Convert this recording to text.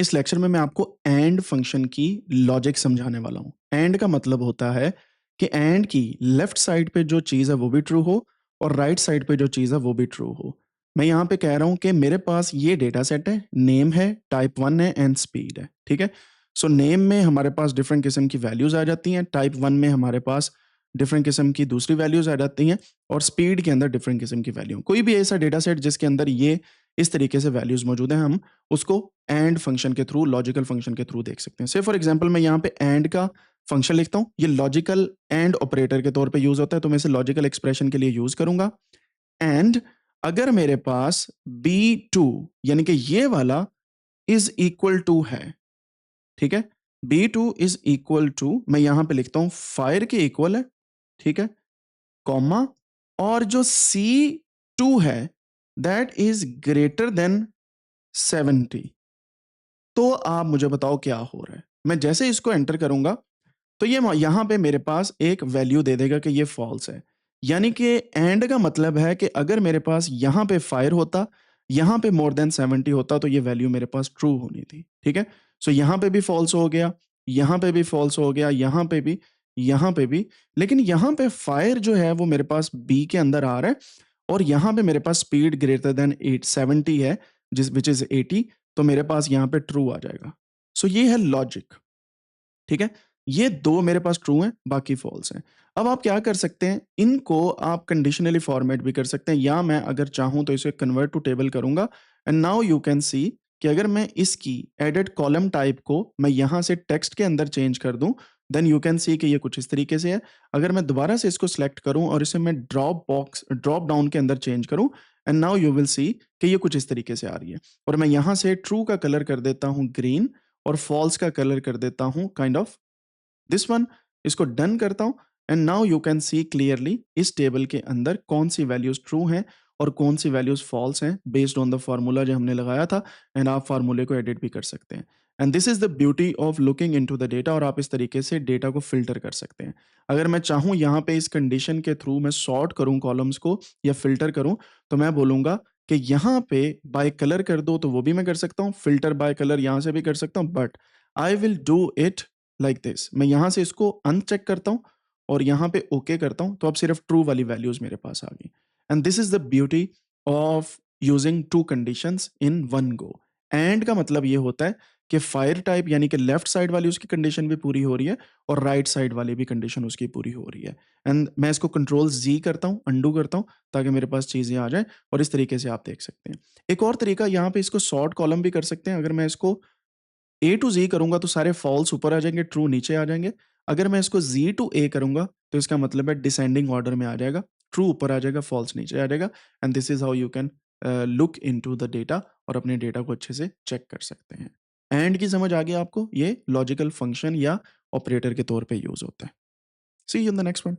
इस लेक्चर में मैं आपको एंड फंक्शन की लॉजिक समझाने वाला हूँ। एंड का मतलब होता है कि एंड की लेफ्ट साइड पे जो चीज़ है वो भी ट्रू हो और राइट साइड पे जो चीज़ है वो भी ट्रू हो। मैं यहाँ पे कह रहा हूँ कि मेरे पास ये डेटा सेट है, नेम है, टाइप 1 है एंड स्पीड है, ठीक है? सो नेम में हमारे पास डिफरेंट किस्म की वैल्यूज़ आ जाती हैं, टाइप 1 में हमारे पास डिफरेंट किस्म की दूसरी वैल्यूज़ आ जाती हैं और स्पीड के अंदर डिफरेंट किस्म की वैल्यू। कोई भी ऐसा डेटा सेट जिसके अंदर ये इस तरीके से वैल्यूज़ मौजूद हैं, हम उसको एंड फंक्शन के थ्रू, लॉजिकल फंक्शन के थ्रू देख सकते हैं। से फॉर एग्जांपल मैं यहाँ पे एंड का फंक्शन लिखता हूँ, ये लॉजिकल एंड ऑपरेटर के तौर पे यूज़ होता है, तो मैं इसे लॉजिकल एक्सप्रेशन के लिए यूज़ करूँगा। एंड अगर मेरे पास B2 यानी कि ये वाला इज़ इक्वल टू है, ठीक है? B2 इज़ इक्वल टू मैं यहाँ पे लिखता हूँ फायर के इक्वल है, ठीक है? कॉमा और जो C2 है दैट इज़ ग्रेटर देन 70। तो आप मुझे बताओ क्या हो रहा है? मैं जैसे इसको एंटर करूँगा, तो ये म यहाँ पे मेरे पास एक वैल्यू दे देगा कि ये फ़ॉल्स है। यानी कि एंड का मतलब है कि अगर मेरे पास यहाँ पे फायर होता, यहाँ पे मोर देन 70 होता, तो ये वैल्यू मेरे पास ट्रू होनी थी, ठीक है? सो यहाँ पे भी फ़ॉल्स हो गया, यहाँ पे भी फ़ॉल्स हो गया, यहाँ पे भी, यहाँ पे भी। लेकिन यहाँ पे फायर जो है वो मेरे पास बी के अंदर आ रहा है और यहाँ पे मेरे पास स्पीड ग्रेटर देन 870 है, जिस व्हिच इज़ 80, तो मेरे पास यहाँ पे ट्रू आ जाएगा। सो ये है लॉजिक, ठीक है? ये 2 मेरे पास ट्रू हैं, बाकी फ़ॉल्स हैं। अब आप क्या कर सकते हैं, इनको आप कंडीशनली फॉर्मेट भी कर सकते हैं या मैं अगर चाहूँ तो इसे कन्वर्ट टू टेबल करूँगा and now you can see कि अगर मैं इसकी एडेड कॉलम टाइप को मैं यहाँ से टेक्स्ट के अंदर चेंज कर दूँ, देन यू कैन सी कि ये कुछ इस तरीके से है। अगर मैं दोबारा से इसको सिलेक्ट करूँ और इसे मैं ड्रॉप डाउन के अंदर चेंज करूँ and now you will see कि ये कुछ इस तरीके से आ रही है। और मैं यहाँ से ट्रू का कलर कर देता हूँ ग्रीन और फॉल्स का कलर कर देता हूँ काइंड ऑफ दिस वन। इसको डन करता हूँ and now you can see clearly इस टेबल के अंदर कौन सी वैल्यूज ट्रू हैं और कौन सी वैल्यूज फॉल्स हैं बेस्ड ऑन द फार्मूला जो हमने लगाया था। एंड आप फार्मूले को एडिट भी कर सकते हैं and this is the beauty of looking into the data. और आप इस तरीके से डेटा को फिल्टर कर सकते हैं। अगर मैं चाहूँ यहाँ पे इस कंडीशन के थ्रू मैं सॉर्ट करूँ कॉलम्स को या फिल्टर करूँ, तो मैं बोलूँगा कि यहाँ पे बाय कलर कर दो, तो वो भी मैं कर सकता हूँ, फिल्टर बाय कलर यहाँ से भी कर सकता हूँ, but I will do it like this. मैं यहाँ से इसको अनचेक करता हूँ और यहाँ पे ओके करता हूँ, तो अब सिर्फ ट्रू वाली वैल्यूज मेरे पास आ गई। And this is the beauty of using to conditions in one go. And का मतलब ये होता है कि फायर टाइप यानी कि लेफ्ट साइड वाली उसकी कंडीशन भी पूरी हो रही है और राइट साइड वाली भी कंडीशन उसकी पूरी हो रही है। एंड मैं इसको कंट्रोल जी करता हूँ, अंडू करता हूँ, ताकि मेरे पास चीजें आ जाए और इस तरीके से आप देख सकते हैं। एक और तरीका यहाँ पे इसको सॉर्ट कॉलम भी कर सकते हैं। अगर मैं इसको ए टू ज़ी करूँगा तो सारे फॉल्स ऊपर आ जाएँगे, ट्रू नीचे आ जाएँगे। अगर मैं इसको ज़ी टू ए करूँगा तो इसका मतलब है डिसेंडिंग ऑर्डर में आ जाएगा, ट्रू ऊपर आ जाएगा, फॉल्स नीचे आ जाएगा। And this is how you can look into the data और अपने डेटा को अच्छे से चेक कर सकते हैं। एंड की समझ आ गई आपको? ये लॉजिकल फंक्शन या ऑपरेटर के तौर पे यूज़ होता है। See you in the next one.